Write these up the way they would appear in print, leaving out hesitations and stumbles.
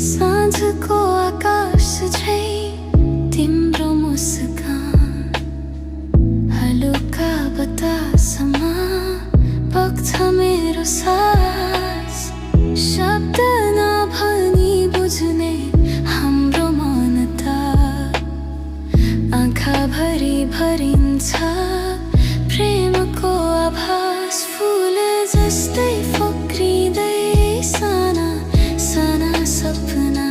साँझको आकाश झै तिम्रो मुस्कान हलुका बतासमा बग्छ मेरो सास शब्द नभनी बुझ्ने हाम्रो मन त आँखाभरि भरिन्छ प्रेमको आभास फुल जस्तै फक्रिँदै साना साना सपना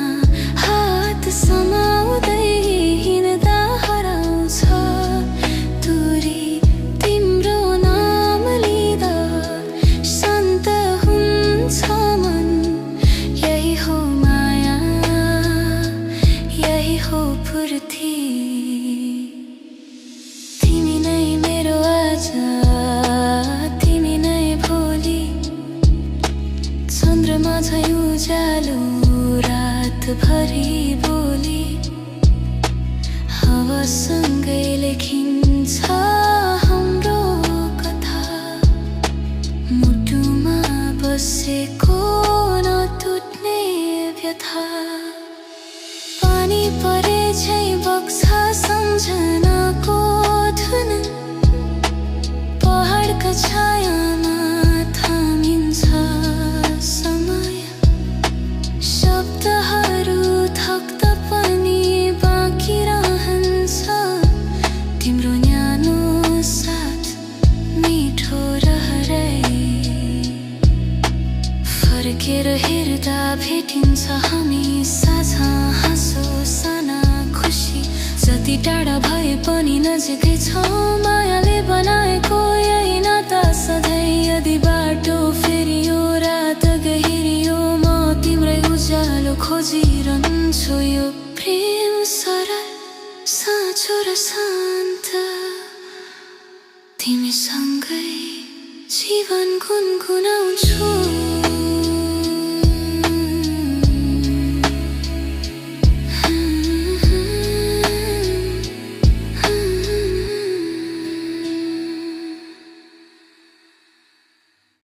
हात समाउँदै हिँड्दा हराउँछ दूरी तिम्रो नाम लिँदा शान्त हुन्छ मन यही हो माया यही हो पूर्ति तिमी नै मेरो आज तिमी नै भोलि चन्द्रमा झै उज्यालो रातभरि बोली हावासँगै लेखिन्छ हाम्रो कथा मुटुमा बसेको नटुट्ने व्यथा पानी परे झै बग्छ सम्झनाको धुन पहाडका छायामा थामिन्छ समय शब्दहरू थक्दा पनि बाँकी रहन्छ तिम्रो न्यानो साथ मिठो रहरै फर्केर हेर्दा भेटिन्छ हामी साझा हाँसो साना खुसी जति टाढा भए पनि नजिकै छौँ मायाले बनाएको यही नाता सधैँ यदि बाटो फेरियो रात गहिरियो म तिम्रै उज्यालो खोजिरहन्छु यो प्रेम सरल साँचो र शान्त तिमीसँगै जीवन गुनगुनाउँछु